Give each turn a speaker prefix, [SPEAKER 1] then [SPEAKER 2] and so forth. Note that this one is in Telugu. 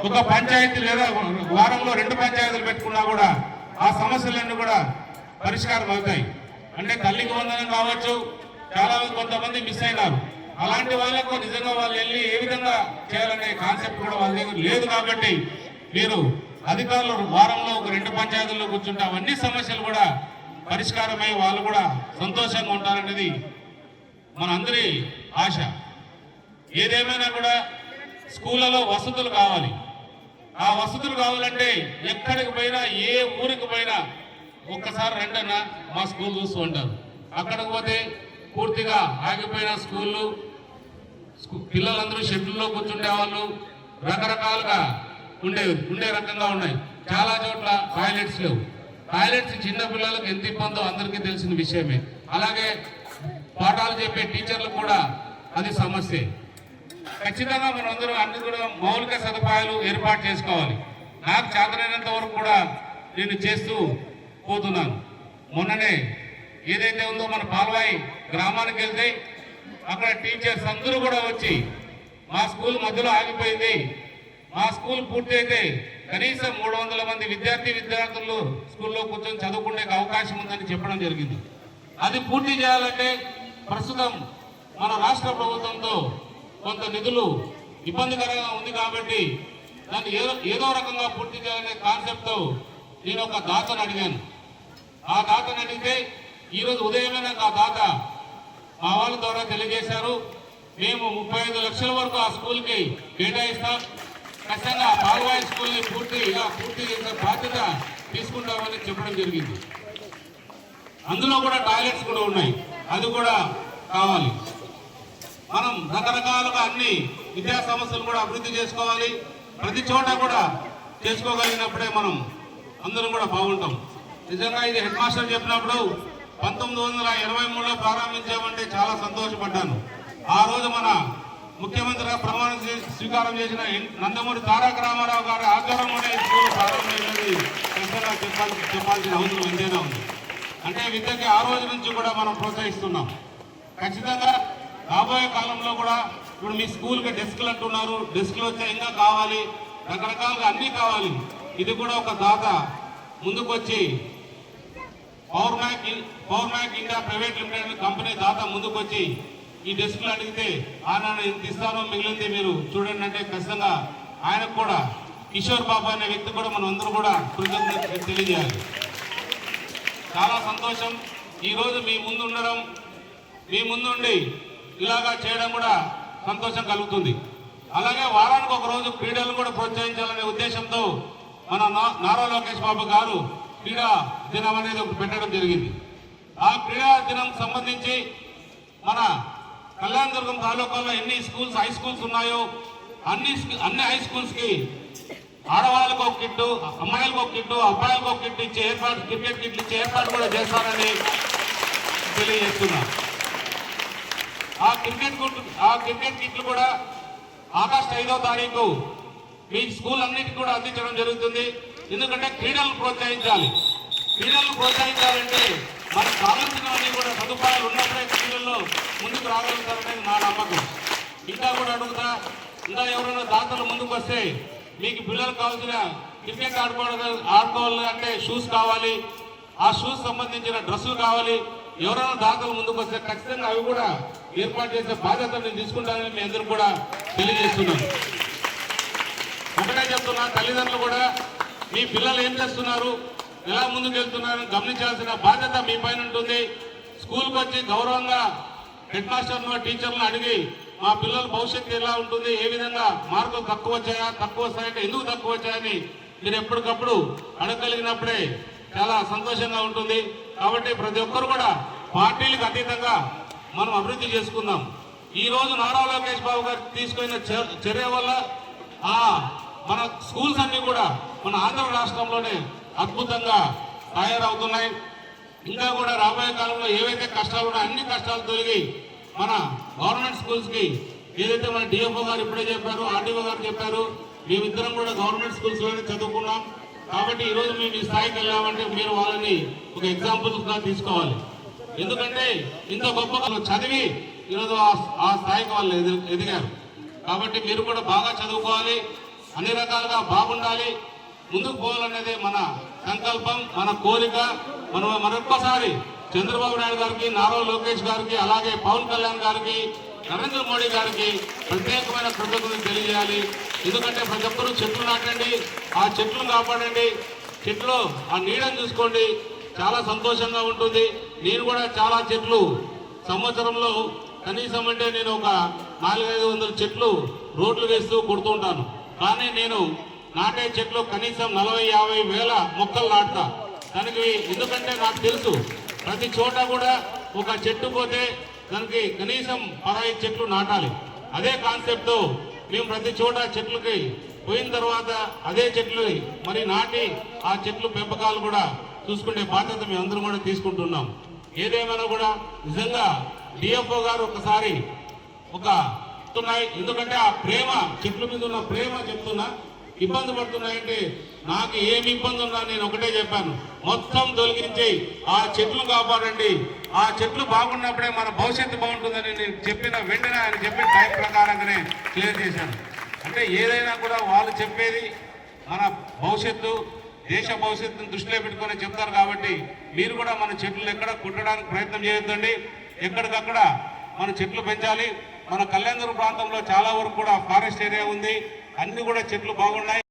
[SPEAKER 1] ఒక పంచాయతీ లేదా వారంలో 2 పంచాయతీలు పెట్టుకున్నా కూడా ఆ సమస్యలన్నీ కూడా పరిష్కారం అవుతాయి. అంటే తల్లికి వందనం కావచ్చు, చాలా కొంతమంది మిస్ అయినారు. అలాంటి వాళ్ళకు నిజంగా వాళ్ళు వెళ్ళి ఏ విధంగా చేయాలనే కాన్సెప్ట్ కూడా వాళ్ళ దగ్గర లేదు. కాబట్టి మీరు అధికారులు వారంలో ఒక 2 పంచాయతీల్లో కూర్చుంటే అవన్నీ సమస్యలు కూడా పరిష్కారమై వాళ్ళు కూడా సంతోషంగా ఉంటారనేది మనందరి ఆశ. ఏదేమైనా కూడా స్కూళ్ళలో వసతులు కావాలి. ఆ వసతులు కావాలంటే ఎక్కడికి పోయినా, ఏ ఊరికి పోయినా ఒక్కసారి రండన్నా మా స్కూల్ చూస్తూ ఉంటారు. అక్కడికి పోతే పూర్తిగా ఆగిపోయిన స్కూళ్ళు, పిల్లలందరూ షెడ్యూల్లో కూర్చుండే వాళ్ళు రకరకాలుగా ఉండే రకంగా ఉన్నాయి. చాలా చోట్ల టాయిలెట్స్ లేవు. టాయిలెట్స్ చిన్న పిల్లలకు ఎంత ఇబ్బందో అందరికీ తెలిసిన విషయమే. అలాగే పాఠాలు చెప్పే టీచర్లకు కూడా అది సమస్య. ఖచ్చితంగా మనం అందరూ అన్ని కూడా మౌలిక సదుపాయాలు ఏర్పాటు చేసుకోవాలి. నాకు చేతనైనంత వరకు కూడా నేను చేస్తూ పోతున్నాను. మొన్ననే ఏదైతే ఉందో మన పాల్వాయి గ్రామానికి వెళ్తే అక్కడ టీచర్స్ అందరూ కూడా వచ్చి మా స్కూల్ మధ్యలో ఆగిపోయింది, మా స్కూల్ పూర్తి అయితే కనీసం 300 మంది విద్యార్థులు స్కూల్లో కూర్చొని చదువుకునే అవకాశం ఉందని చెప్పడం జరిగింది. అది పూర్తి చేయాలంటే ప్రస్తుతం మన రాష్ట్ర ప్రభుత్వంతో కొంత నిధులు ఇబ్బందికరంగా ఉంది. కాబట్టి దాన్ని ఏదో రకంగా పూర్తి చేయాలనే కాన్సెప్ట్తో నేను ఒక దాతను అడిగాను. ఆ దాతను అడిగితే ఈరోజు ఉదయమే నాకు ఆ దాత మా వాళ్ళ ద్వారా తెలియజేశారు, మేము 35 లక్షల వరకు ఆ స్కూల్కి కేటాయిస్తాం, ఖచ్చితంగా పాల్వాయి స్కూల్ని పూర్తి చేసే బాధ్యత తీసుకుంటామని చెప్పడం జరిగింది. అందులో కూడా టాయిలెట్స్ కూడా ఉన్నాయి, అది కూడా కావాలి. మనం రకరకాలుగా అన్ని విద్యా సంస్థలు కూడా అభివృద్ధి చేసుకోవాలి. ప్రతి చోట కూడా చేసుకోగలిగినప్పుడే మనం అందరం కూడా బాగుంటాం. నిజంగా ఇది హెడ్ మాస్టర్ చెప్పినప్పుడు 1923లో ప్రారంభించామంటే చాలా సంతోషపడ్డాను. ఆ రోజు మన ముఖ్యమంత్రిగా ప్రమాణ స్వీకారం చేసిన నందమూరి తారక రామారావు గారి ఆధ్వర్యంలోనే స్కూల్ ప్రారంభమైనది చెప్పాల్సిన అవసరం ఎంతైనా ఉంది. అంటే విద్యకి ఆ రోజు నుంచి కూడా మనం ప్రోత్సహిస్తున్నాం. ఖచ్చితంగా రాబోయే కాలంలో కూడా ఇప్పుడు మీ స్కూల్కి డెస్క్లు అంటున్నారు, డెస్క్లు వచ్చా ఇంకా కావాలి, రకరకాలుగా అన్నీ కావాలి. ఇది కూడా ఒక దాత ముందుకొచ్చి Power Mac India private limited company దాత ముందుకొచ్చి ఈ డెస్క్లు అడిగితే ఆయన ఎంత ఇస్తారో మిగిలింది మీరు చూడండి అంటే ఖచ్చితంగా ఆయనకు కూడా కిషోర్ బాబు అనే వ్యక్తి కూడా మనం అందరూ కూడా కృతజ్ఞత తెలియజేయాలి. చాలా సంతోషం ఈరోజు మీ ముందు ఉండడం, మీ ముందుండి ఇలాగా చేయడం కూడా సంతోషం కలుగుతుంది. అలాగే వారానికి ఒక రోజు క్రీడలు కూడా ప్రోత్సహించాలనే ఉద్దేశంతో మన నారా లోకేష్ బాబు గారు క్రీడా దినం అనేది ఒకటి పెట్టడం జరిగింది. ఆ క్రీడా దినం సంబంధించి మన కళ్యాణదుర్గం తాలూకాలో ఎన్ని స్కూల్స్ హై స్కూల్స్ ఉన్నాయో అన్ని హై స్కూల్స్కి ఆడవాళ్ళకు ఒక కిట్టు, అమ్మాయిలకు ఒక కిట్టు, అబ్బాయిలకు ఒక కిట్ ఇచ్చే ఏర్పాటు, క్రికెట్ కిట్లు ఇచ్చే ఏర్పాటు కూడా చేస్తారని తెలియజేస్తున్నా. ఆ క్రికెట్ కిట్లు కూడా ఆగస్టు 5వ తారీఖు మీ స్కూల్ అన్నిటికీ కూడా అందించడం జరుగుతుంది. ఎందుకంటే క్రీడలను ప్రోత్సహించాలి. క్రీడలను ప్రోత్సహించాలంటే మనకు కావాల్సినవన్నీ కూడా సదుపాయాలు ఉన్నప్పుడే క్రీడల్లో ముందుకు రాగలుగుతారనేది నా నమ్మకం. ఇంకా కూడా అడుగుతా, ఇంకా ఎవరైనా దాతలు ముందుకు వస్తే మీకు పిల్లలకు కావాల్సిన క్రికెట్ ఆడుకోవాలి అంటే షూస్ కావాలి, ఆ షూస్ సంబంధించిన డ్రెస్సులు కావాలి. ఎవరైనా దాతలు ముందుకు వస్తే ఖచ్చితంగా అవి కూడా ఏర్పాటు చేసే బాధ్యత నేను తీసుకుంటానని మీ అందరూ కూడా తెలియజేస్తున్నాను. ఒకటే చెప్తున్నా, తల్లిదండ్రులు కూడా మీ పిల్లలు ఏం చేస్తున్నారు, ఎలా ముందుకు వెళ్తున్నారని గమనించాల్సిన బాధ్యత మీ పైన ఉంటుంది. స్కూల్కి వచ్చి గౌరవంగా హెడ్ మాస్టర్ను టీచర్లను అడిగి మా పిల్లల భవిష్యత్తు ఎలా ఉంటుంది, ఏ విధంగా మార్కులు తక్కువ వచ్చాయా, తక్కువ వస్తాయంటే ఎందుకు తక్కువ వచ్చాయని మీరు ఎప్పటికప్పుడు అడగగలిగినప్పుడే చాలా సంతోషంగా ఉంటుంది. కాబట్టి ప్రతి ఒక్కరు కూడా పార్టీలకు అతీతంగా మనం అభివృద్ధి చేసుకుందాం. ఈ రోజు నారా లోకేష్ బాబు గారు తీసుకున్న చర్య వల్ల మన స్కూల్స్ అన్ని కూడా మన ఆంధ్ర రాష్ట్రంలోనే అద్భుతంగా తయారవుతున్నాయి. ఇంకా కూడా రాబోయే కాలంలో ఏవైతే కష్టాలు ఉన్నాయో అన్ని కష్టాలు తొలగి మన గవర్నమెంట్ స్కూల్స్కి ఏదైతే మన డిఎఫ్ఓ గారు ఇప్పుడే చెప్పారు, ఆర్డీఓ గారు చెప్పారు, మేమిద్దరం కూడా గవర్నమెంట్ స్కూల్స్లోనే చదువుకున్నాం. కాబట్టి ఈరోజు మేము ఈ స్థాయికి వెళ్ళామంటే మీరు వాళ్ళని ఒక ఎగ్జాంపుల్స్గా తీసుకోవాలి. ఎందుకంటే ఇంత గొప్ప చదివి ఈరోజు ఆ స్థాయికి వాళ్ళు ఎదిగారు. కాబట్టి మీరు కూడా బాగా చదువుకోవాలి. అన్ని రకాలుగా బాగుండాలి, ముందుకు పోవాలనేదే మన సంకల్పం, మన కోరిక. మనం మరొక్కసారి చంద్రబాబు నాయుడు గారికి, నారా లోకేష్ గారికి, అలాగే పవన్ కళ్యాణ్ గారికి, నరేంద్ర మోడీ గారికి ప్రత్యేకమైన కృతజ్ఞతలు తెలియజేయాలి. ఎందుకంటే ప్రతి ఒక్కరూ చెట్లు నాటండి, ఆ చెట్లు కాపాడండి, చెట్లు ఆ నీడని చూసుకోండి, చాలా సంతోషంగా ఉంటుంది. నేను కూడా చాలా చెట్లు సంవత్సరంలో కనీసం అంటే నేను ఒక 400-500 చెట్లు రోడ్లు వేస్తూ కొడుతుంటాను. కానీ నేను నాటే చెట్లు కనీసం 40-50 వేల మొక్కలు నాటుతా. దానికి ఎందుకంటే నాకు తెలుసు ప్రతి చోట కూడా ఒక చెట్టు పోతే దానికి కనీసం 15 చెట్లు నాటాలి. అదే కాన్సెప్ట్తో మేము ప్రతి చోట చెట్లకి పోయిన తర్వాత అదే చెట్లు మరి నాటి ఆ చెట్లు పెంపకాలు కూడా చూసుకునే బాధ్యత మేము అందరం కూడా తీసుకుంటున్నాం. ఏదేమైనా కూడా నిజంగా డిఎఫ్ఓ గారు ఒకసారి ఎందుకంటే ఆ ప్రేమ, చెట్ల మీద ఉన్న ప్రేమ చెప్తున్నా. ఇబ్బంది పడుతున్నాయంటే నాకు ఏమి ఇబ్బంది ఉన్నా నేను ఒకటే చెప్పాను, మొత్తం తొలగించి ఆ చెట్లు కాపాడండి, ఆ చెట్లు బాగున్నప్పుడే మన భవిష్యత్తు బాగుంటుందని నేను చెప్పిన వెంటనే ఆయన చెప్పిన టైం ప్రకారంగానే క్లియర్ చేశాను. అంటే ఏదైనా కూడా వాళ్ళు చెప్పేది మన భవిష్యత్తు, దేశ భవిష్యత్తును దృష్టిలో పెట్టుకొని చెప్తారు. కాబట్టి మీరు కూడా మన చెట్లు ఎక్కడ కొట్టడానికి ప్రయత్నం చేయొద్దండి, ఎక్కడికక్కడ మన చెట్లు పెంచాలి. మన కళ్యాణదుర్గం ప్రాంతంలో చాలా వరకు కూడా ఫారెస్ట్ ఏరియా ఉంది, అన్ని కూడా చెట్లు బాగున్నాయి.